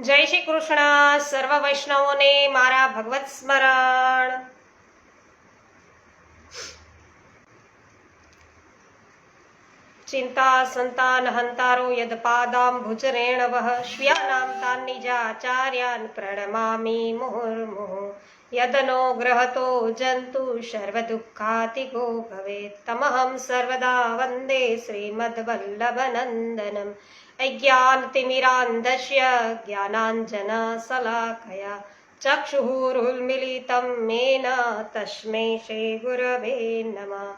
જય શ્રી કૃષ્ણ. સર્વ વૈષ્ણવોને મારા ભગવત સ્મરણ. ચિંતા સંતાન હંતારો યદ પાદામ ભુજરેણવઃ શ્યાનામ તાન નિજાચાર્યાન પ્રણમામિ મુહુર્મુહુ યદનો ગ્રહતો જંતુ સર્વ દુઃખાતિગો ભવેત તમહં સર્વદા વંદે શ્રીમદ્વલ્લભનંદનમ અજ્ઞાનતિમિરાન્ધસ્ય જ્ઞાનાંજનશલાકયા ચક્ષુરુન્મિલિतं મેન તસ્मै શ્રી ગુરવે નમઃ.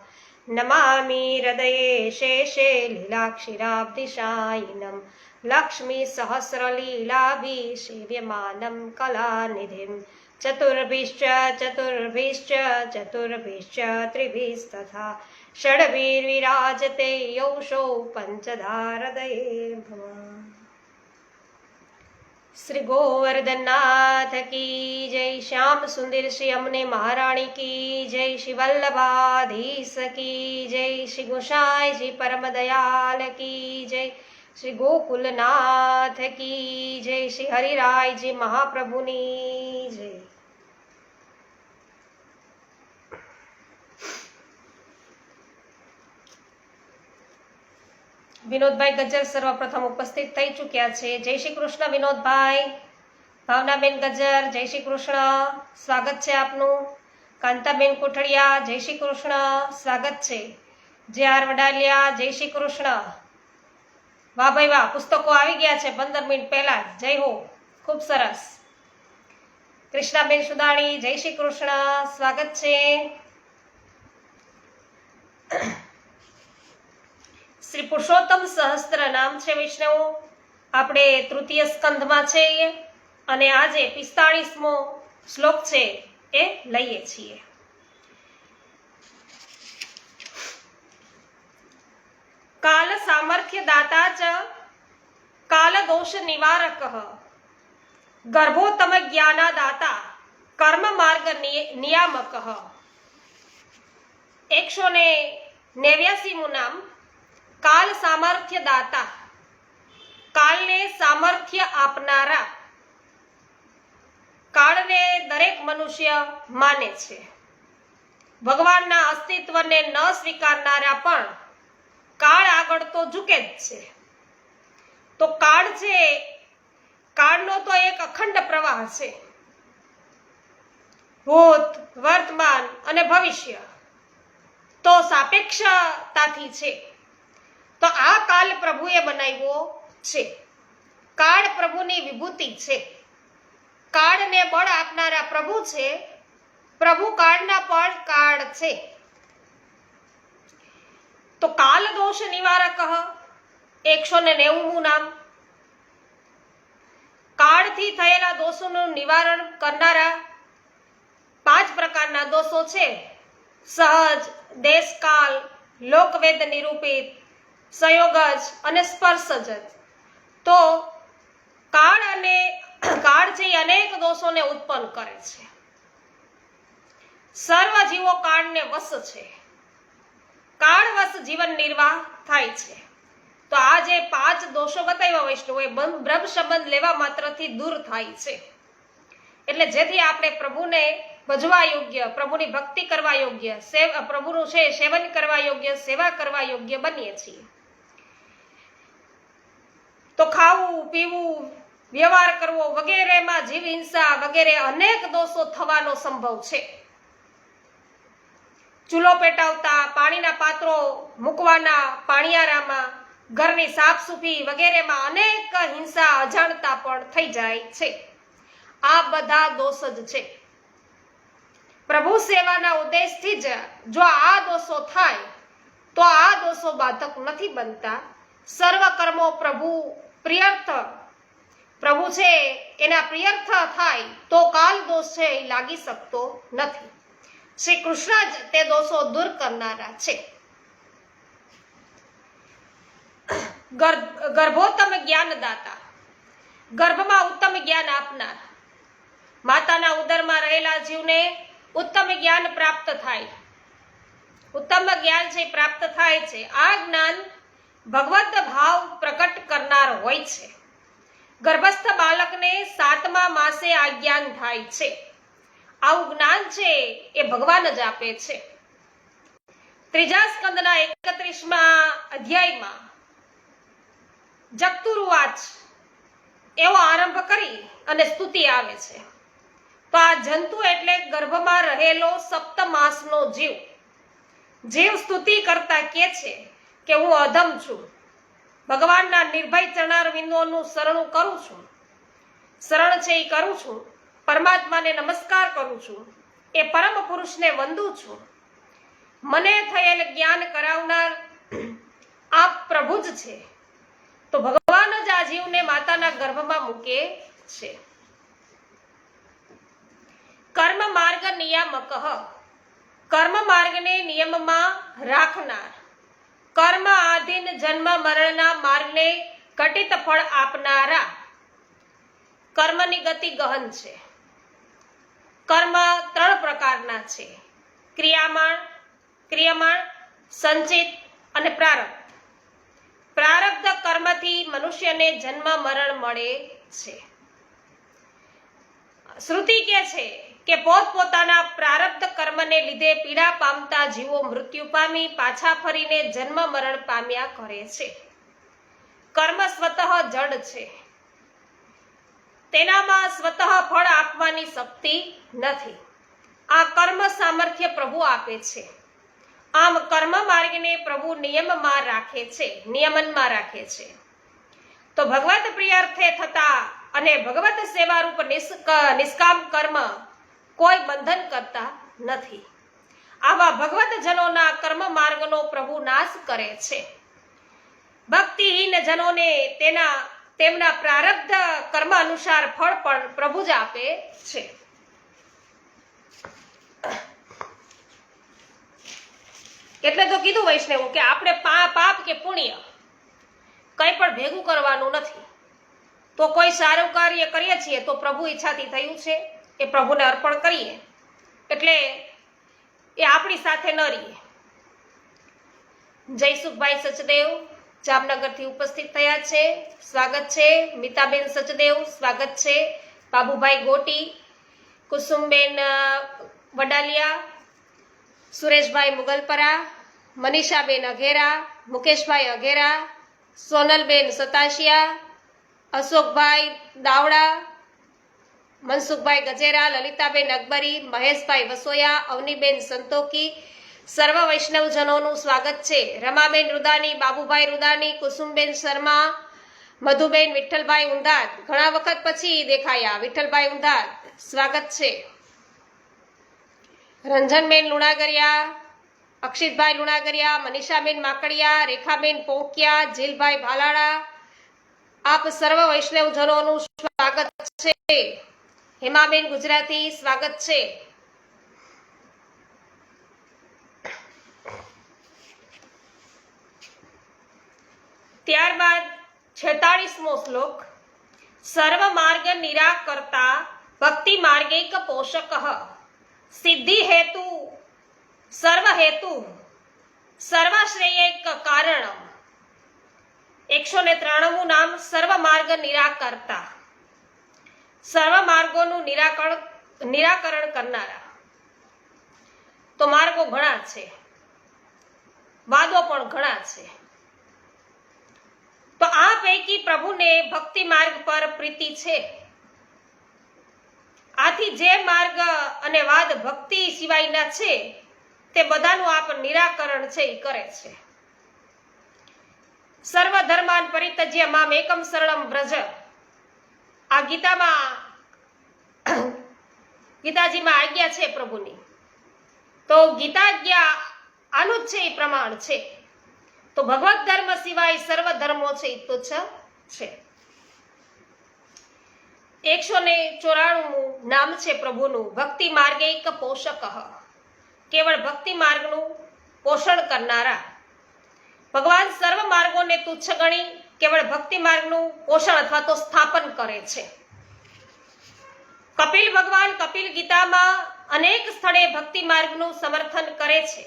નમામિ હૃદયે શેષે લીલાક્ષીરાબ્ધિશાયિનમ લક્ષ્મી સહસ્રલીલાભિ સેવ્યમાનમ કલાનિધિમ ચતુર્ભિશ્ચ ત્રિભિસ્તથા ષડભિર્વિરાજતે યૌષો પંચધારદયે ભવા. શ્રી ગોવર્ધનનાથ કી જય. શ્યામ સુંદર શ્રી અમને મહારાણી કી જય. શ્રી વલ્લભાધીશ કી જય. શ્રી ગોસાઈજી પરમ દયાલ કી જય. શ્રી ગોકુલનાથ કી જય. શ્રી હરિરાયજી મહાપ્રભુની જય. વિનોદભાઈ ગજ્જર સર્વપ્રથમ ઉપસ્થિત થઈ ચૂક્યા છે. જય શ્રી કૃષ્ણ વિનોદભાઈ. ભાવનાબેન ગજ્જર જય શ્રી કૃષ્ણ, સ્વાગત છે આપનું. કાંતાબેન કોઠડિયા જય શ્રી કૃષ્ણ, સ્વાગત છે. જે આર વડાલિયા જય શ્રી કૃષ્ણ. વાહ ભાઈ વાહ, પુસ્તકો આવી ગયા છે 15 મિનિટ પહેલા. જય હો, ખૂબ સરસ. કૃષ્ણાબેન સુદાણી જય શ્રી કૃષ્ણ, સ્વાગત છે. શ્રી પુરુષોત્તમ સહસ્ત્ર નામ છે વૈષ્ણવ. આપણે તૃતીય સ્કંધમાં છે અને આજે 45મો શ્લોક છે એ લઈએ છીએ. કાલ સામર્થ્ય દાતા ચ કાલ દોષ નિવારક ગર્ભોત્તમ જ્ઞાનાદાતા કર્મ માર્ગ નિયામક. 189મું નામ કાલ સામર્થ્ય દાતા, કાળને સામર્થ્ય આપનારા. કાળને દરેક મનુષ્ય માને છે. ભગવાનના અસ્તિત્વને ન સ્વીકારનારા પણ કાળ આગળ તો ઝૂકે જ છે. તો કાળ છે, કાળનો તો એક અખંડ પ્રવાહ છે. ભૂત, વર્તમાન અને ભવિષ્ય તો સાપેક્ષતાથી છે. તો આ કાળ પ્રભુએ બનાવ્યો છે. કાળ પ્રભુની વિભૂતિ છે. કાળને બળ આપનારા પ્રભુ છે. પ્રભુ કાળના પણ કાળ છે. તો કાલ દોષ નિવારક 190મું નામ. કાળથી થયેલા દોષોનું નિવારણ કરનારા 5 પ્રકારના દોષો છે. સહજ, દેશકાલ, લોકવેદ નિરૂપિત, સંયોગજ અને સ્પર્શજ. તો કાળ છે એ અનેક દોષોને ઉત્પન્ન કરે છે. સર્વ જીવો કાળને વશ છે. કાળ વશ જીવન નિર્વાહ થાય છે. તો આ જે 5 દોષો બતાવ્યા વૈષ્ણવોએ બ્રહ્મ સંબંધ લેવા માત્રથી દૂર થાય છે. એટલે જેથી આપણે પ્રભુને ભજવા યોગ્ય, પ્રભુની ભક્તિ કરવા યોગ્ય, પ્રભુનું છે સેવન કરવા યોગ્ય, સેવા કરવા યોગ્ય બનીએ છીએ. તો ખાવું, પીવું, વ્યવહાર કરવો વગેરેમાં જીવ હિંસા વગેરે અનેક દોષો થવાનો સંભવ છે. ચૂલો પેટાવતા, પાણીના પાત્રો મૂકવાના પાણિયારામાં, ઘરની સાફસૂફી વગેરેમાં અનેક હિંસા અજાણતા પણ થઈ જાય છે. આ બધા દોષ જ છે. પ્રભુ સેવાના ઉદ્દેશથી જ જો આ દોષો થાય તો આ દોષો બાધક નથી બનતા. સર્વ કર્મો પ્રભુ છે એના પ્રિયર્થ થાય તો કાલ દોષ છે એ લાગી શકતો નથી. શ્રી કૃષ્ણ જ તે દોષો દૂર કરનારા છે. ગર્ભોત્તમ જ્ઞાનદાતા, ગર્ભમાં ઉત્તમ જ્ઞાન આપનાર. માતાના ઉદરમાં રહેલા જીવને ઉત્તમ જ્ઞાન પ્રાપ્ત થાય. ઉત્તમ જ્ઞાન છે પ્રાપ્ત થાય છે. આ જ્ઞાન ભગવત ભાવ પ્રકટ કરનાર હોય છે. ગર્ભસ્થ બાળકને 7મા માસે આ જ્ઞાન થાય છે. આવું જ્ઞાન છે એ ભગવાન જ આપે છે. 3જા સ્કંદના 31મા અધ્યાયમાં જગતુરુવાચ એવો આરંભ કરી અને સ્તુતિ આવે છે. તો આ જંતુ એટલે ગર્ભમાં રહેલો 7 માસનો જીવ. જીવ સ્તુતિ કરતા કે છે કે હું અધમ છું, ભગવાનના નિર્ભય ચરણારવિંદોનું શરણું કરું છું, શરણ છે એ કરું છું, પરમાત્માને નમસ્કાર કરું છું, એ પરમ પુરુષને વંદું છું. મને થયેલ જ્ઞાન કરાવનાર આપ પ્રભુ જ છે. તો ભગવાન જ આ જીવને માતાના ગર્ભમાં મૂકે છે. કર્મ માર્ગ નિયામક, કર્મ માર્ગને નિયમમાં રાખનાર, કર્મ આધીન જન્મ મરણના માર્ગને ઘટિત ફળ આપનારા. કર્મની ગતિ ગહન છે. કર્મ 3 પ્રકારના છે: ક્રિયામાણ, સંચિત અને પ્રારબ્ધ. પ્રારબ્ધ કર્મથી મનુષ્યને જન્મ મરણ મળે છે. શ્રુતિ કહે છે કે પોતપોતાના પ્રારબ્ધ કર્મને લીધે પીડા પામતા જીવો મૃત્યુ પામી પાછા ફરીને જન્મ મરણ પામ્યા કરે છે. કર્મ સ્વતઃ જડ છે, તેનામાં સ્વતઃ ફળ આપવાની શક્તિ નથી. આ કર્મ સામર્થ્ય પ્રભુ આપે છે. આમ કર્મ માર્ગને પ્રભુ નિયમનમાં રાખે છે, નિયમનમાં રાખે છે. તો ભગવત પ્રિયાર્થે થતા અને ભગવત સેવારૂપ નિષ્કામ કર્મ કોઈ બંધન કરતા નથી. આવા ભગવત જનોના કર્મ માર્ગનો પ્રભુ નાશ કરે છે. ભક્તિહીન જનોને તેમના પ્રારબ્ધ કર્મ અનુસાર ફળ પણ પ્રભુ જ આપે છે. એટલે તો કીધું વૈષ્ણવ કે આપણે પાપ કે પુણ્ય કંઈ પણ ભેગું કરવાનું નથી. તો કોઈ સારું કાર્ય કરીએ છીએ તો પ્રભુ ઈચ્છાથી થયું છે એ પ્રભુને અર્પણ કરીએ, એટલે એ આપણી સાથે ન રહીએ. જયસુખભાઈ સચદેવ જામનગરથી ઉપસ્થિત થયા છે, સ્વાગત છે. મીતાબેન સચદેવ સ્વાગત છે. બાબુભાઈ ગોટી, કુસુમબેન વડાલિયા, સુરેશભાઈ મુગલપરા, મનીષાબેન અઘેરા, મુકેશભાઈ અઘેરા, સોનલબેન સતાશિયા, અશોકભાઈ દાવડા, મનસુખભાઈ ગજેરા, લલિતાબેન અકબરી, મહેશભાઈ વસોયા, અવનીબેન સંતોકી, સર્વ વૈષ્ણવજનોનું સ્વાગત છે. રમાબેન રૂદાની, બાબુભાઈ રૂદાની, કુસુમબેન શર્મા, મધુબેન વિઠ્ઠલભાઈ ઉંધાત, ઘણા વખત પછી દેખાયા. વિઠ્ઠલભાઈ ઉંધાત સ્વાગત છે. રંજનબેન લુણાગરિયા, અક્ષિતભાઈ લુણાગરિયા, મનીષાબેન માકડિયા, રેખાબેન પોંકિયા, જીલભાઈ ભાલાળા, આપ સર્વ વૈષ્ણવજનોનું સ્વાગત છે. હેમાબેન ગુજરાતી સ્વાગત છે. ત્યારબાદ 46મો શ્લોક. સર્વ માર્ગ નિરાકર્તા ભક્તિ માર્ગૈક પોષક સિદ્ધિ હેતુ સર્વ હેતુ સર્વાશ્રયૈક કારણમ. 193મું નામ સર્વ માર્ગ નિરાકર્તા, સર્વ માર્ગોનું નિરાકરણ કરનારા. તો માર્ગો ઘણા છે, વાદો પણ ઘણા છે. તો આ પૈકી પ્રભુને ભક્તિ માર્ગ પર પ્રીતિ છે. આથી જે માર્ગ અને વાદ ભક્તિ સિવાયના છે તે બધાનું આપ નિરાકરણ છે એ કરે છે. સર્વ ધર્માન પરિત્યજ્ય મામ એકમ શરણમ વ્રજ. આ ગીતાજીમાં આજ્ઞા છે પ્રભુની. તો ગીતાજ્ઞા આનું જ છે એ પ્રમાણ છે. તો ભગવત ધર્મ સિવાય સર્વ ધર્મો છે એ તુચ્છ છે. 194મું નામ છે પ્રભુનું ભક્તિ માર્ગૈક પોષક. કેવળ ભક્તિ માર્ગનું પોષણ કરનારા. ભગવાન સર્વ માર્ગોને તુચ્છ ગણી કેવળ ભક્તિ માર્ગનું પોષણ અથવા તો સ્થાપન કરે છે. કપિલ ભગવાન કપિલ ગીતામાં અનેક સ્થળે ભક્તિ માર્ગનું સમર્થન કરે છે.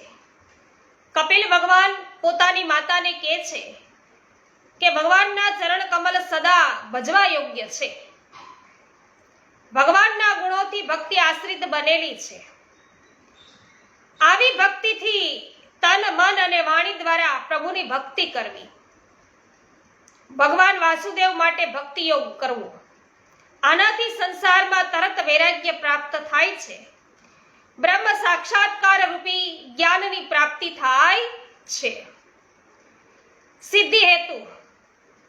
કપિલ ભગવાન પોતાની માતાને કહે છે કે ભગવાનના ચરણ કમલ સદા ભજવા યોગ્ય છે. ભગવાનના ગુણોથી ભક્તિ આશ્રિત બનેલી છે. આવી ભક્તિથી તન મન અને વાણી દ્વારા પ્રભુની ભક્તિ કરવી, ભગવાન વાસુદેવ માટે ભક્તિ યોગ કરવો, આનાથી સંસારમાં તરત વૈરાગ્ય પ્રાપ્ત થાય છે. બ્રહ્મ સાક્ષાત્કાર રૂપી જ્ઞાનની પ્રાપ્તિ થાય છે. સિદ્ધિ હેતુ,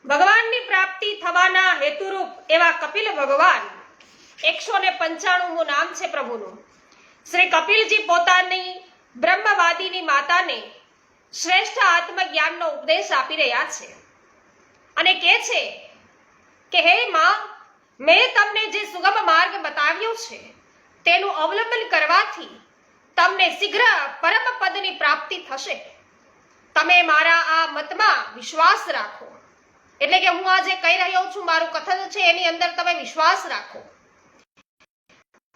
ભગવાનની પ્રાપ્તિ થવાના હેતુરૂપ એવા કપિલ ભગવાન, 195મું નામ છે પ્રભુનું. શ્રી કપિલજી પોતાની બ્રહ્મવાદીની માતાને શ્રેષ્ઠ આત્મજ્ઞાનનો ઉપદેશ આપી રહ્યા છે અને કહે છે કે હે માં, મેં તમને જે સુગમ માર્ગ બતાવ્યો છે તેનું અવલંબન કરવાથી તમને શીઘ્ર પરમ પદની પ્રાપ્તિ થશે. તમે મારા આ મતમાં વિશ્વાસ રાખો. એટલે કે હું આ જે કહી રહ્યો છું, મારું કથન છે, એની અંદર તમે વિશ્વાસ રાખો.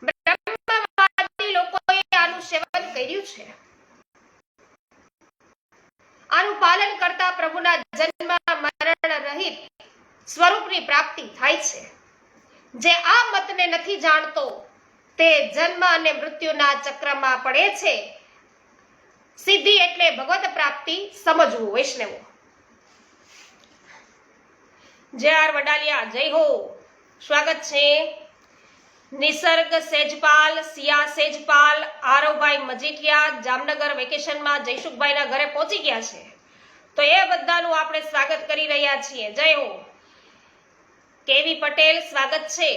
બ્રહ્મવાદી લોકોએ આનું સેવન કર્યું છે. આનું પાલન કરતા પ્રભુના જન્મ મરણ રહિત સ્વરૂપની પ્રાપ્તિ થાય છે. જે આ મતને નથી જાણતો તે જન્મ અને મૃત્યુના ચક્રમાં પડે છે. સિદ્ધિ એટલે ભગવત પ્રાપ્તિ સમજવું. વૈષ્ણવો, જય આર વડાલિયા, જય હો. સ્વાગત છે. નિસર્ગ સેજપાલ, સિયા સેજપાલ, આરવભાઈ મજીઠિયા જામનગર વેકેશનમાં જયસુખભાઈના ઘરે પહોંચી ગયા છે, તો એ બધાનું આપણે સ્વાગત કરી રહ્યા છીએ. જય હો. કેવી પટેલ, સ્વાગત છે.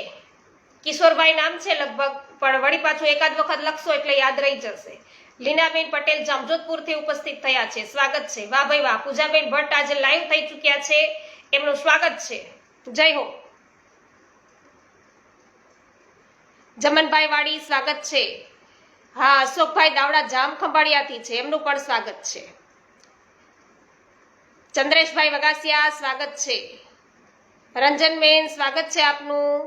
કિશોરભાઈ નામ છે લગભગ, પણ વળી પાછું એકાદ વખત લખશો એટલે યાદ રહી જશે. લીનાબેન પટેલ જામજોધપુરથી ઉપસ્થિત થયા છે, સ્વાગત છે. વાહ ભાઈ વાહ. પૂજાબેન ભટ્ટ આજે લાઈવ થઈ ચૂક્યા છે, એમનું સ્વાગત છે. જય હો. જમનભાઈ વાડી, સ્વાગત છે. હા, અશોકભાઈ દાવડા જામ ખંભાળિયાથી છે, એમનું પણ સ્વાગત છે. ચંદ્રેશભાઈ વગાસિયા, સ્વાગત છે. રંજનબેન, સ્વાગત છે આપનું.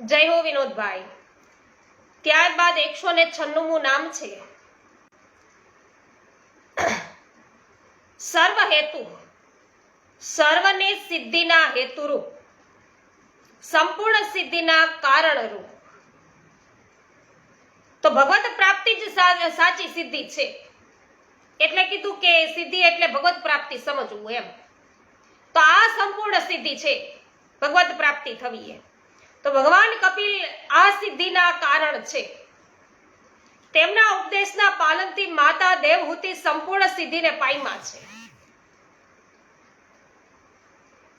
જય હો વિનોદભાઈ. ત્યારબાદ 196મું નામ છે સર્વ હેતુ, સર્વને સિદ્ધિના હેતુરૂપ, સંપૂર્ણ સિદ્ધિના કારણરૂપ. તો ભગવત પ્રાપ્તિ જ સાચી સિદ્ધિ છે. એટલે કીધું કે સિદ્ધિ એટલે ભગવત પ્રાપ્તિ સમજવું એમ. તો આ સંપૂર્ણ સિદ્ધિ છે, ભગવત પ્રાપ્તિ થવી એ. તો ભગવાન કપિલ આ સિદ્ધિના કારણ છે. તેમના ઉપદેશના પાલનથી માતા દેવહૂતિ સંપૂર્ણ સિદ્ધિને પામ્યા છે.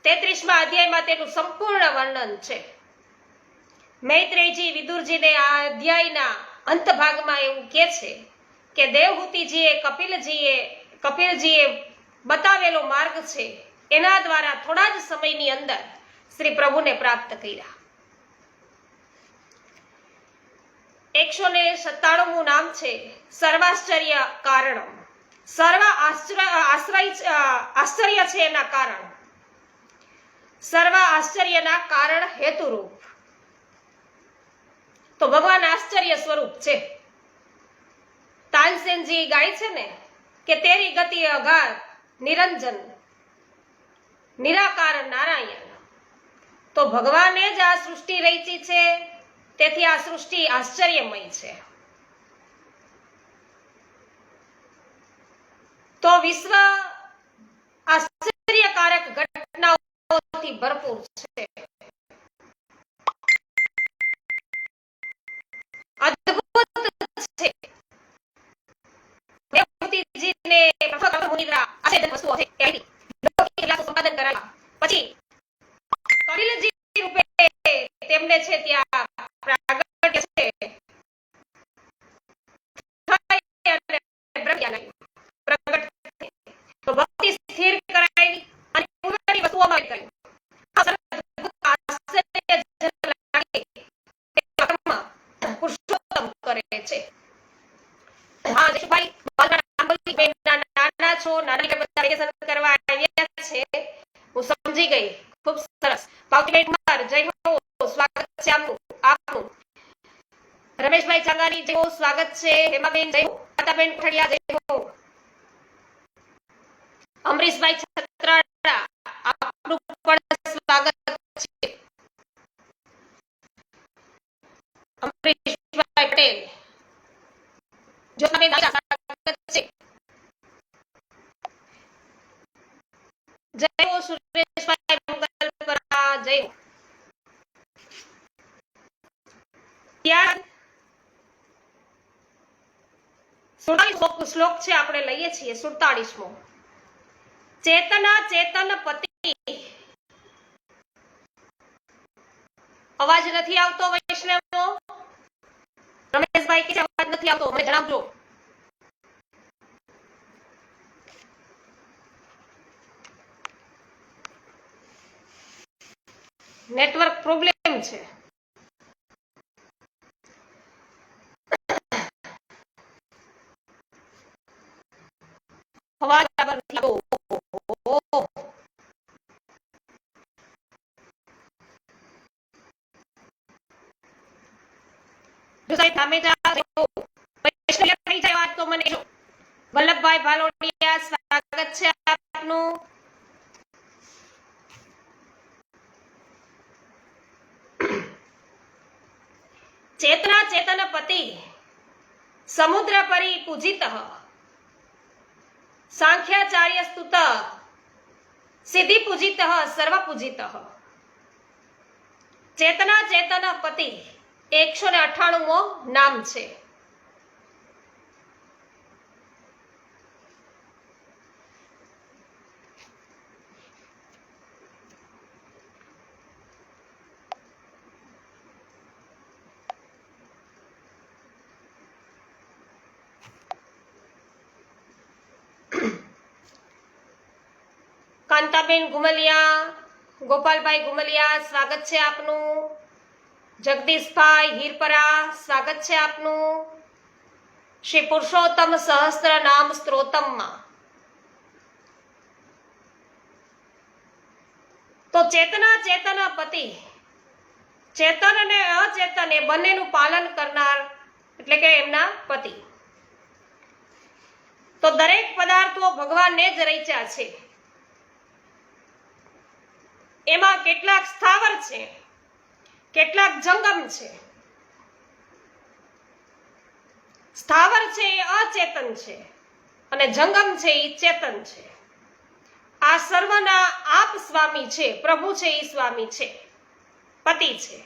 33મા અધ્યાયમાં તેનું સંપૂર્ણ વર્ણન છે. મૈત્રેયજી વિદુરજીને આ અધ્યાયના અંત ભાગમાં એવું કહે છે કે દેવહૂતિજીએ કપિલજીએ બતાવેલો માર્ગ છે, એના દ્વારા થોડા જ સમયની અંદર શ્રી પ્રભુને પ્રાપ્ત કર્યા. 197મું નામ છે સર્વાશ્ચર્ય કારણમ. સર્વ આશ્ચર્ય છે એના કારણ, સર્વ આશ્ચર્યના કારણ હેતુરૂપ. તો ભગવાન આશ્ચર્ય સ્વરૂપ છે. તાનસેનજી ગાય છે ને કે તેરી ગતિ અગાધ નિરંજન નિરાકાર નારાયણ. તો ભગવાને જ આ સૃષ્ટિ રચી છે, તેથી આ સૃષ્ટિ આશ્ચર્યમય છે. તો વિશ્વ આશ્ચર્યકારક ઘટનાઓથી ભરપૂર છે. અદ્ભુત છે. દેવહૂતિજીને મુનિદ્રા આશ્ચર્ય વસ્તુઓ છે કે કેટલાક સંપાદન કરાવ્યા પછી કપિલજી રૂપે તેમને છે ત્યાં પ્રાગટ્ય છે પ્રગટ. તો ભક્તિ સ્થિર કરાવી અને પૂર્વની વસ્તુઓમાં કર્યું. પુરુષોત્તમ કરે છે. હા જશુભાઈ, નાના છો, નાના બધા વેકેશન કરવા આવ્યા છે, હું સમજી ગઈ. ખૂબ સરસ. પાવતીબેન કુમાર, જય હો, સ્વાગત છે આપનું. રમેશભાઈ ચાંગાની જય હો, સ્વાગત છે. હેમાબેન જય હો, માતાબેન ઠડિયા જય હો, અમરીશભાઈ છત્રાડા આપનું પણ સ્વાગત છે. અમરીશભાઈ પટેલ જ્યોતિબેન સ્વાગત છે. જય હો સુરેશભાઈ મંગલપરા જય હો. ત્યાં 47 શ્લોક છે, આપણે લઈએ છીએ 47મો. ચેતના ચેતન પતિ. અવાજ નથી આવતો વૈષ્ણવનો? રમેશભાઈ કે અવાજ નથી આવતો, મને જણાવજો. નેટવર્ક પ્રોબ્લેમ છે. અવાજ બરાબર નથી આવતો. વલ્લભભાઈ ભાલોડિયા સ્વાગત છે આપનું. ચેતના ચેતન પતિ સમુદ્ર પરી પૂજિત સાંખ્યાચાર્ય સ્તુત સિદ્ધિ પૂજિત સર્વ પૂજિત. ચેતના ચેતન પતિ 198મો નામ છે. કાંતાબેન ગુમલિયા, ગોપાલભાઈ ગુમલિયા સ્વાગત છે આપનું. જગદીશભાઈ હીરપરા સ્વાગત છે આપનું. શ્રી પુરુષોત્તમ સહસ્ત્ર નામ સ્ત્રોતમમાં તો ચેતના ચેતન પતિ, ચેતન અને અચેતન એ બંનેનું પાલન કરનાર એટલે કે એમના પતિ. તો દરેક પદાર્થો ભગવાનને જ રચ્યા છે. એમાં કેટલાક સ્થાવર છે, કેટલાક જંગમ છે. સ્થાવર છે એ અચેતન છે અને જંગમ છે એ ચેતન છે. આ સર્વના આપ સ્વામી છે, પ્રભુ છે એ સ્વામી છે, પતિ છે.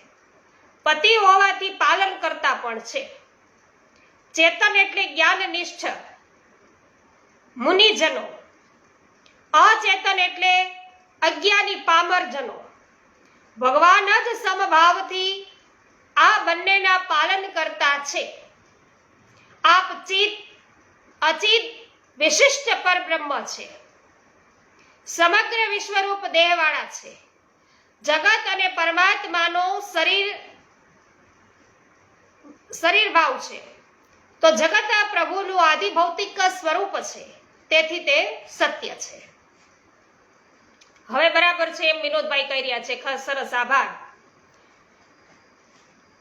પતિ હોવાથી પાલન કરતા પણ છે. ચેતન એટલે જ્ઞાનનિષ્ઠ મુનિજનો, અચેતન એટલે અજ્ઞાની પામરજનો. ભગવાન જ સમભાવથી આ બંનેના પાલન કરતા છે. આપ ચિત અચિત વિશિષ્ટ પરબ્રહ્મ છે. સમગ્ર વિશ્વરૂપ દેહવાળા છે. જગત અને પરમાત્માનો શરીર ભાવ છે. તો જગત આ પ્રભુનું આદિભૌતિક સ્વરૂપ છે, તેથી તે સત્ય છે. હવે બરાબર છે એમ વિનોદભાઈ કહી રહ્યા છે. સરસ, આભાર.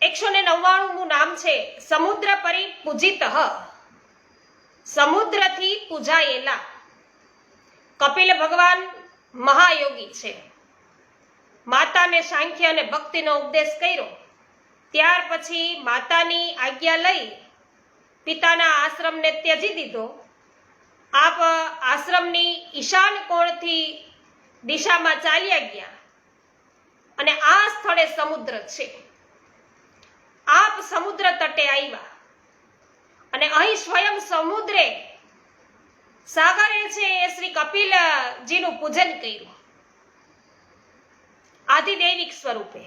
199મું નામ છે સમુદ્ર પરી પૂજિત, સમુદ્રથી પૂજાયેલા. કપિલ ભગવાન મહાયોગી છે. માતાને સાંખ્ય અને ભક્તિનો ઉપદેશ કર્યો. ત્યાર પછી માતાની આજ્ઞા લઈ પિતાના આશ્રમને ત્યજી દીધો. આપ આશ્રમની ઈશાન કોણથી દિશામાં ચાલ્યા ગયા અને આ સ્થળે સમુદ્ર છે. આપ સમુદ્ર તટે આવ્યા અને અહીં સ્વયં સમુદ્રે સાગરે છે એ શ્રી કપિલજીનું પૂજન કર્યું આદિદૈવિક સ્વરૂપે.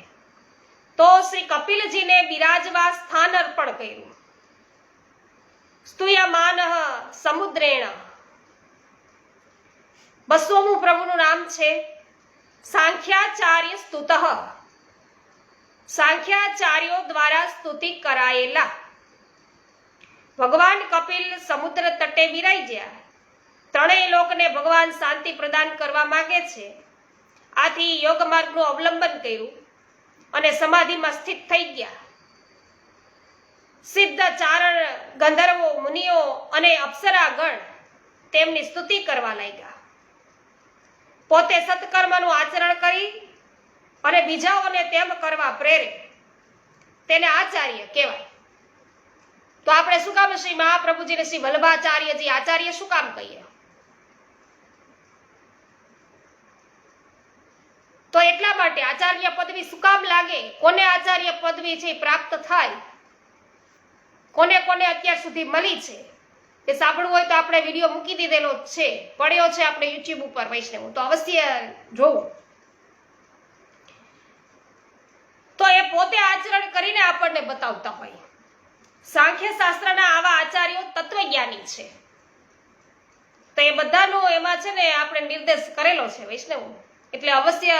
તો શ્રી કપિલજીને બિરાજવા સ્થાન અર્પણ કર્યું. સ્તુયમાન સમુદ્રેણ. 200મું પ્રભુનું નામ છે સાંખ્યાચાર્ય સ્તુત. સાંખ્યાચાર્યો દ્વારા સ્તુતિ કરાયેલા. ભગવાન કપિલ સમુદ્ર તટે બિરાઈ ગયા. ત્રણેય લોકને ભગવાન શાંતિ પ્રદાન કરવા માંગે છે. આથી યોગ માર્ગનું અવલંબન કર્યું અને સમાધિમાં સ્થિત થઈ ગયા. સિદ્ધ ચારણ ગંધર્વો મુનિઓ અને અપ્સરાગણ તેમની સ્તુતિ કરવા લાગ્યા. પોતે સત્કર્મનું આચરણ કરી અને બીજાઓને તેમ કરવા પ્રેરે તેને આચાર્ય કહેવાય. તો આપણે શું કામ શ્રી મહાપ્રભુજીને શ્રી વલ્લભાચાર્યજી આચાર્ય શું કામ કહીએ? તો એટલા માટે આચાર્ય પદવી શું કામ લાગે? કોને આચાર્ય પદવી છે પ્રાપ્ત થાય? કોને કોને અત્યાર સુધી મળી છે? એ સાંભળવું હોય તો આપણે વિડીયો મૂકી દીધેલો છે, પડ્યો છે આપણે યુટ્યુબ ઉપર વૈષ્ણવ, તો અવશ્ય જોવું. તો એ પોતે આચરણ કરીને આપણને બતાવતા હોય. સાંખ્ય શાસ્ત્રના આવા આચાર્યો તત્વજ્ઞાની છે. તો એ બધાનો એમાં છે ને આપણે નિર્દેશ કરેલો છે વૈષ્ણવ, એટલે અવશ્ય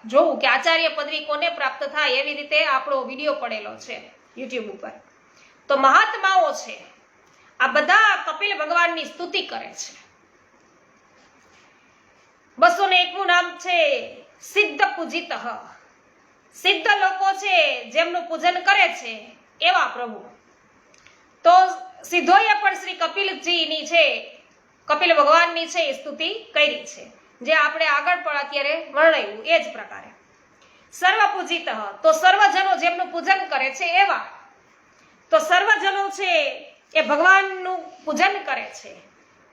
જોવું કે આચાર્ય પદવી કોને પ્રાપ્ત થાય. એવી રીતે આપણો વિડીયો પડેલો છે યુટ્યુબ ઉપર. તો મહાત્માઓ છે આ બધા કપિલ ભગવાનની સ્તુતિ કરે છે. 201મું નામ છે સિદ્ધ પૂજિત. સિદ્ધ લોકો છે જેમનું પૂજન કરે છે એવા પ્રભુ. તો સિદ્ધોએ પણ શ્રી કપિલજીની છે, કપિલ ભગવાનની છે એ સ્તુતિ કરી છે, જે આપણે આગળ પણ અત્યારે વર્ણવ્યું એ જ પ્રકારે. સર્વ પૂજિત, તો સર્વજનો જેમનું પૂજન કરે છે એવા. તો સર્વજનો છે એ ભગવાનનું પૂજન કરે છે,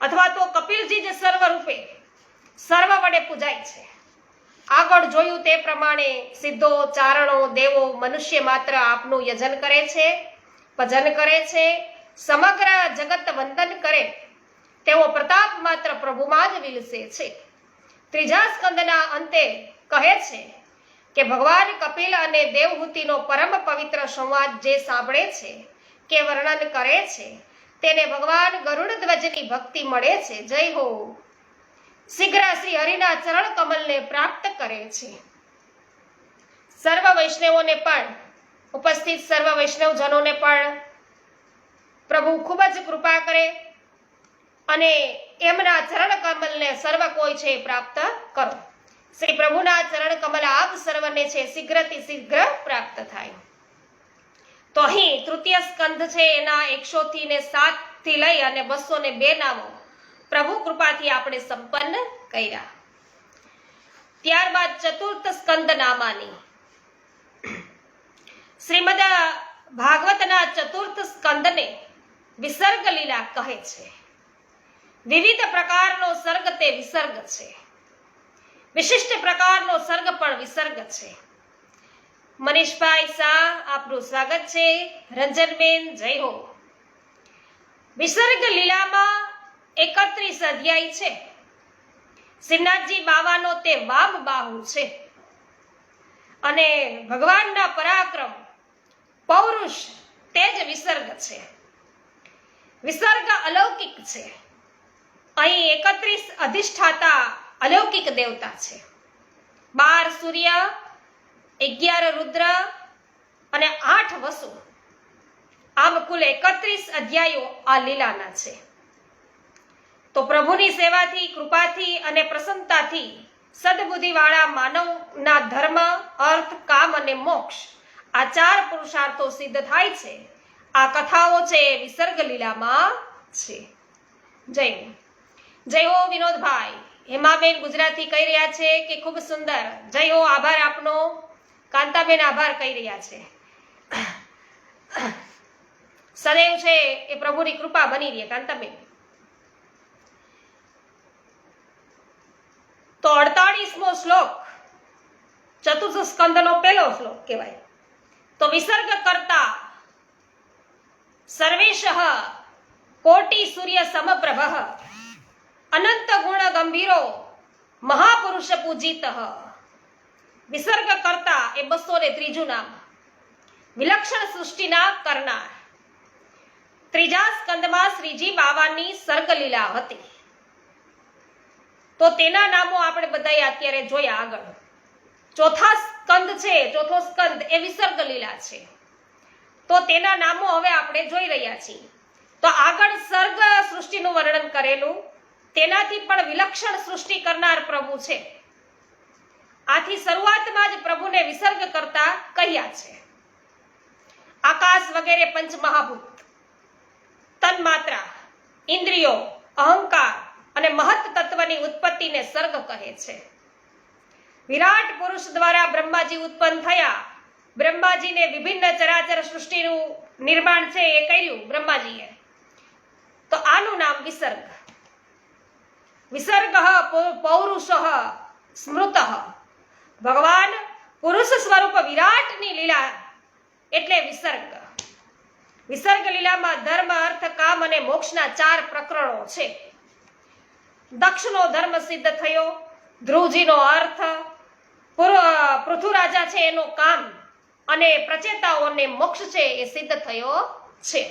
અથવા તો કપિલજી જે સર્વ રૂપે સર્વ વડે પૂજાય છે. આગળ જોયું તે પ્રમાણે સિદ્ધો, ચારણો, દેવો, મનુષ્ય માત્ર આપનું યજન કરે છે, ભજન કરે છે. સમગ્ર જગત વંદન કરે તેવો પ્રતાપ માત્ર પ્રભુમાં જ વિલસે છે. ત્રીજા સ્કંદના અંતે કહે છે કે ભગવાન કપિલ અને દેવહૂતિનો પરમ પવિત્ર સંવાદ જે સાંભળે છે કે વર્ણન કરે છે તેને ભગવાન ગરુડ ધ્વજની ભક્તિ મળે છે. જય હો. શીઘ્ર શ્રી હરિના ચરણ કમલને પ્રાપ્ત કરે છે. સર્વ વૈષ્ણવોને પણ, ઉપસ્થિત સર્વ વૈષ્ણવજનોને પણ પ્રભુ ખૂબ જ કૃપા કરે અને એમના ચરણ કમલને સર્વ કોઈ છે પ્રાપ્ત કરો. શ્રી પ્રભુના ચરણ કમલ આપ સર્વને છે શીઘ્રથી શીઘ્ર પ્રાપ્ત થાય. તો અહીં તૃતીય સ્કંદ છે એના 107 થી લઈ અને 202 નામો પ્રભુ કૃપાથી આપણે સંપન્ન કર્યા. ત્યારબાદ ચતુર્થ સ્કંદ નામાની શ્રીમદ ભાગવતના ચતુર્થ સ્કંદને વિસર્ગ લીલા કહે છે. વિવિધ પ્રકારનો સર્ગ તે વિસર્ગ છે, વિશિષ્ટ પ્રકારનો સર્ગ પણ વિસર્ગ છે. મનીષભાઈ શાહ આપનું સ્વાગત છે. રંજનબેન જય હો. વિસર્ગ લીલામાં 31 અધ્યાય છે. શ્રીનાથજી બાવાનો તે વામ બાહુ છે અને ભગવાનના પરાક્રમ, પૌરુષ તે જ વિસર્ગ છે. વિસર્ગ અલૌકિક છે. અહીં 31 અધિષ્ઠાતા અલૌકિક દેવતા છે. 12 સૂર્ય, 11 રુદ્ર અને 8 વસુ, આમ કુલ 31 અધ્યાયો આ લીલાના છે. તો પ્રભુની સેવાથી, કૃપાથી અને પ્રસન્નતાથી સદબુદ્ધિવાળા માનવના ધર્મ, અર્થ, કામ અને મોક્ષ આ 4 પુરુષાર્થો સિદ્ધ થાય છે. આ કથાઓ છે વિસર્ગ લીલામાં છે. જય હો. જય હો વિનોદભાઈ. હેમાબેન ગુજરાતી કહી રહ્યા છે કે ખૂબ સુંદર. જય હો. આભાર આપનો. કાંતાબેન આભાર કહી રહ્યા છે. સદૈવ છે એ પ્રભુની કૃપા બની રહે કાંતાબેન. તો 48મો શ્લોક ચતુર્થ સ્કંદનો પહેલો શ્લોક કહેવાય. તો વિસર્ગ કરતા સર્વેશ કોટિ સૂર્ય સમપ્રભ અનંત ગુણ ગંભીરો મહાપુરુષ પૂજિત. વિસર્ગ કરતા એ 203 નામ, વિલક્ષણ સૃષ્ટિના કરનાર. ત્રીજા સ્કંદમાં શ્રીજી બાવાની સર્ગલીલા હતી. તો તેના નામો આપણે બધાએ અત્યારે જોયા. આગળ ચોથા સ્કંદ છે, ચોથો સ્કંદ એ વિસર્ગ લીલા છે. તો તેના નામો હવે આપણે જોઈ રહ્યા છીએ. તો આગળ સર્ગ સૃષ્ટિનું વર્ણન કરેલું, તેનાથી પણ વિલક્ષણ સૃષ્ટિ કરનાર પ્રભુ છે. આથી શરૂઆતમાં જ પ્રભુને વિસર્ગ કરતા કહ્યા છે. આકાશ આકાશ વગેરે પંચમહાભૂત, તન્માત્રા, ઇન્દ્રિયો, અહંકાર અને મહત તત્વની ઉત્પત્તિને સર્ગ કહે છે. વિરાટ પુરુષ દ્વારા બ્રહ્માજી ઉત્પન્ન થયા. બ્રહ્માજીને વિભિન્ન ચરાચર સૃષ્ટિનું નિર્માણ છે એ કર્યું બ્રહ્માજીએ, તો આનું નામ વિસર્ગ. વિસર્ગ પૌરુષ સ્મૃત. ભગવાન પુરુષ સ્વરૂપ વિરાટની લીલા એટલે વિસર્ગ. વિસર્ગ લીલામાં ધર્મ, અર્થ, કામ અને મોક્ષના 4 પ્રકરણો છે. દક્ષનો ધર્મ સિદ્ધ થયો, ધ્રુવજીનો અર્થ, પૃથુરાજા છે એનો કામ અને પ્રચેતાઓને મોક્ષ છે એ સિદ્ધ થયો છે.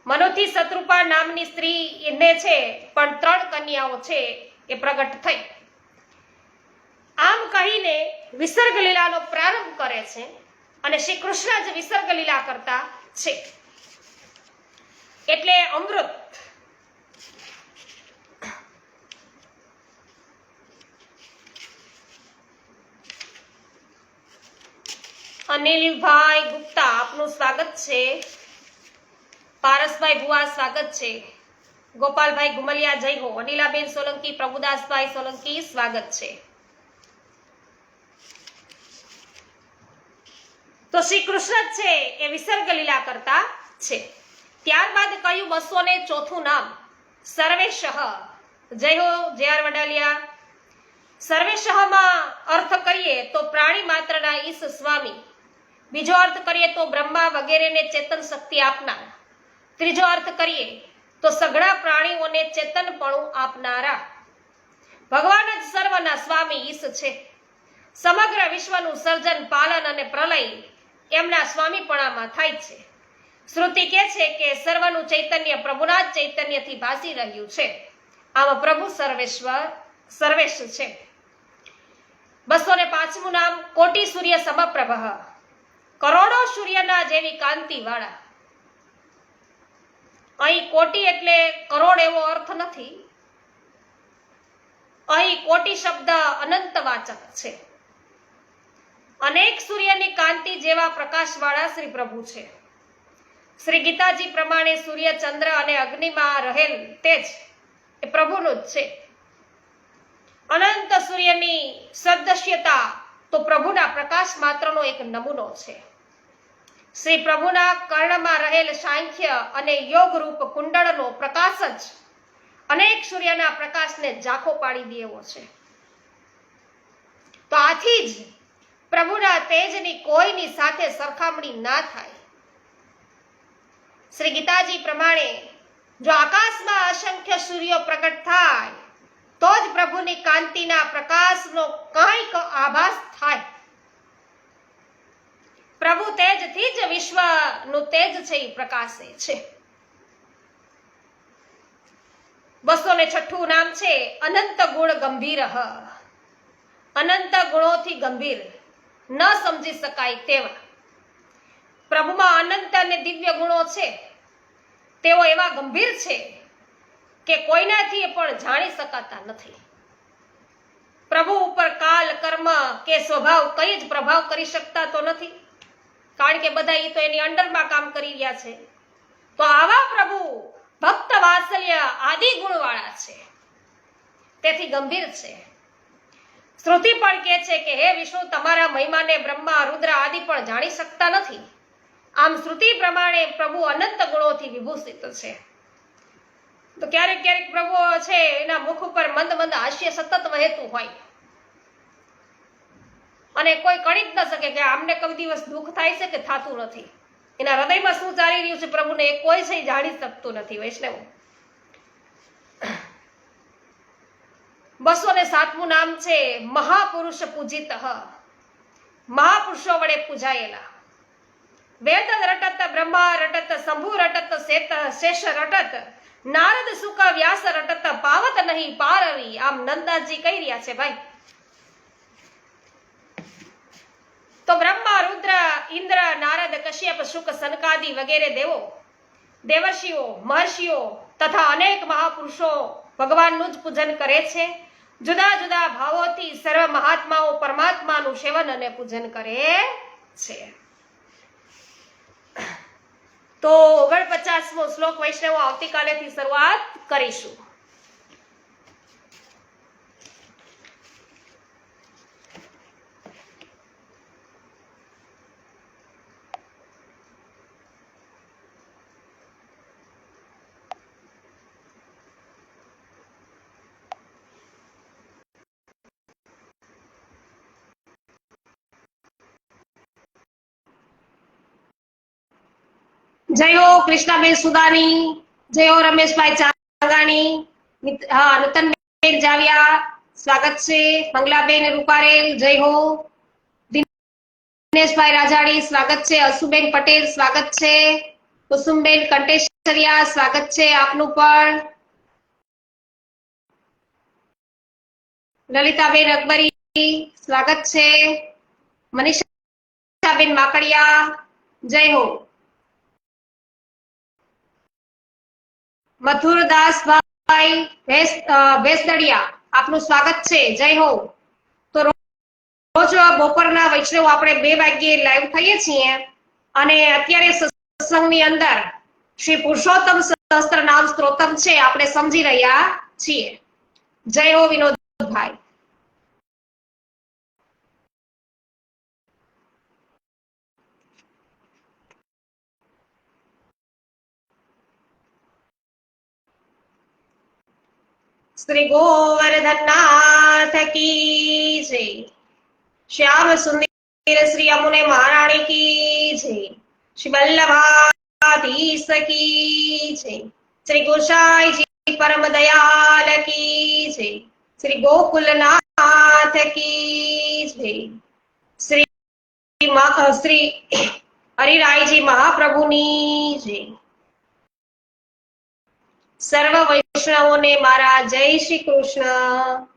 મનુથી શત્રુપા નામની સ્ત્રી એને છે પણ 3 કન્યાઓ છે એ પ્રગટ થઈ. આમ કહીને વિસર્ગ લીલાનો પ્રારંભ કરે છે અને શ્રી કૃષ્ણ જ વિસર્ગ લીલા કરતા છે. એટલે અમૃત. અનિલભાઈ ગુપ્તા આપનું સ્વાગત છે. પારસભાઈ ભુવા સ્વાગત છે. ગોપાલભાઈ ગુમલિયા જય હો. અનિલાબેન સોલંકી, પ્રભુદાસભાઈ સોલંકી સ્વાગત છે. તો શ્રી કૃષ્ણ છે એ વિસર્ગ લીલા કરતા છે. ત્યારબાદ કયું 204 નામ સર્વેશ. જય હો જે.આર. વડાલિયા. સર્વેશમાં અર્થ કરીએ તો પ્રાણી માત્રના ઈશ સ્વામી. બીજો અર્થ કરીએ તો બ્રહ્મા વગેરેને ચેતન શક્તિ આપનાર. ત્રીજો અર્થ કરીએ તો સઘળા પ્રાણીઓને ચેતનપણું આપનારા. ભગવાન જ સર્વના સ્વામી ઈશ છે. સમગ્ર વિશ્વનું સર્જન, પાલન અને પ્રલય એમના સ્વામીપણામાં થાય છે. શ્રુતિ કહે છે કે સર્વનું ચૈતન્ય પ્રભુના જ ચૈતન્યથી ભાસી રહ્યું છે. આમાં પ્રભુ સર્વેશ છે. 205મું નામ કોટી સૂર્ય સમપ્રભ. કરોડો સૂર્યના જેવી કાંતિ વાળા. અહીં કોટી એટલે કરોડ એવો અર્થ નથી. અહીં કોટી શબ્દ અનંતવાચક છે. અનેક સૂર્યની કાંતિ જેવા પ્રકાશવાળા શ્રી પ્રભુ છે. શ્રી ગીતાજી પ્રમાણે સૂર્ય, ચંદ્ર અને અગ્નિમાં રહેલ તેજ એ પ્રભુનું જ છે. અનંત સૂર્યની સદસ્યતા તો પ્રભુના પ્રકાશ માત્રનો એક નમૂનો છે. શ્રી પ્રભુના કર્ણમાં રહેલ સાંખ્ય અને યોગ રૂપ કુંડળનો પ્રકાશ જ અનેક સૂર્યના પ્રકાશને ઝાંખો પાડી દે એવો છે. તો આથી જ પ્રભુના તેજની કોઈની સાથે સરખામણી ના થાય. શ્રી ગીતાજી પ્રમાણે જો આકાશમાં અસંખ્ય સૂર્યો પ્રગટ થાય તો જ પ્રભુની કાંતિના પ્રકાશનો કંઈક આભાસ થાય. પ્રભુ તેજથી જ વિશ્વનું તેજ છે એ પ્રકાશે છે. 206મું નામ છે અનંત ગુણ ગંભીર. અનંત ગુણોથી ગંભીર, ન સમજી શકાય તેવા. પ્રભુમાં અનંત અને દિવ્ય ગુણો છે. તેઓ એવા ગંભીર છે કે કોઈનાથી પણ જાણી શકાતા નથી. પ્રભુ ઉપર કાલ, કર્મ કે સ્વભાવ કઈ જ પ્રભાવ કરી શકતા તો નથી, કારણ કે બધા એ તો એની અંડરમાં કામ કરી રહ્યા છે. તો આવા પ્રભુ ભક્ત વાત્સલ્ય આદિ ગુણવાળા છે, તેથી ગંભીર છે. શ્રુતિ પણ કહે છે કે હે વિષ્ણુ, તમારા મહિમાને બ્રહ્મા, રુદ્ર આદિ પણ જાણી શકતા નથી. આમ શ્રુતિ પ્રમાણે પ્રભુ અનંત ગુણોથી વિભૂષિત છે. તો ક્યારેક ક્યારેક પ્રભુ છે એના મુખ ઉપર મંદ મંદ હાસ્ય સતત વહેતું હોય અને કોઈ કણી જ ન શકે કે આમને કોઈ દિવસ દુઃખ થાય છે કે થતું નથી. એના હૃદયમાં શું ચાલી રહ્યું છે પ્રભુને એ કોઈ છે જાણી શકતું નથી. વૈષ્ણવ. 207મું નામ છે મહાપુરુષ પૂજિત. મહાપુરુષો વડે પૂજાયેલા. વેદ રટત, બ્રહ્મા રટત, શંભુ રટત, શેષ રટત, નારદ સુક વ્યાસ રટત, પાવત નહીં પારવી. આમ નંદાજી કહી રહ્યા છે ભાઈ. તો બ્રહ્મા, રુદ્ર, ઇન્દ્ર, નારદ, કશ્યપ, શુક, સનકાદિ વગેરે દેવો, દેવર્ષિઓ, મહર્ષિઓ તથા અનેક મહાપુરુષો ભગવાનનું જ પૂજન કરે છે. જુદા જુદા ભાવોથી સર્વ મહાત્માઓ પરમાત્માનું સેવન અને પૂજન કરે છે. તો 49મો શ્લોક વૈષ્ણવો આવતીકાલેથી શરૂઆત કરીશું. જય હો કૃષ્ણાબેન સુદાની, જય હો રમેશભાઈ ચાંગાણી, નૂતનબેન જાવિયા સ્વાગત છે, મંગલાબેન રૂપારેલ જય હો, દિનેશભાઈ રાજાણી સ્વાગત છે, અસુબેન પટેલ સ્વાગત છે, કુસુમબેન કંટેશરિયા સ્વાગત છે આપનું પણ, લલિતાબેન અકબરી સ્વાગત છે, મનીષાબેન માકડિયા જય હો, મથુરદાસભાઈ ભેસદડિયા આપનું સ્વાગત છે જય હો. તો રોજ બપોરના વૈષ્ણવ આપણે 2 વાગ્યે લાઈવ થઈએ છીએ અને અત્યારે સત્સંગની અંદર શ્રી પુરુષોત્તમ સહસ્ત્ર નામ સ્ત્રોતમ છે આપણે સમજી રહ્યા છીએ. જય હો વિનોદભાઈ. શ્રી ગોવર્ધનનાથ કી જય. શ્યામ સુંદર શ્રી અમુને મહારાણી કી જય. શ્રી વલ્લભાધીશ કી જય. શ્રી ગોસાઈજી પરમ દયાલ કી જય. શ્રી ગોકુલનાથ કી જય. શ્રી હરિરાયજી મહાપ્રભુની જય. સર્વ વૈષ્ણવોને મારા જય શ્રી કૃષ્ણ.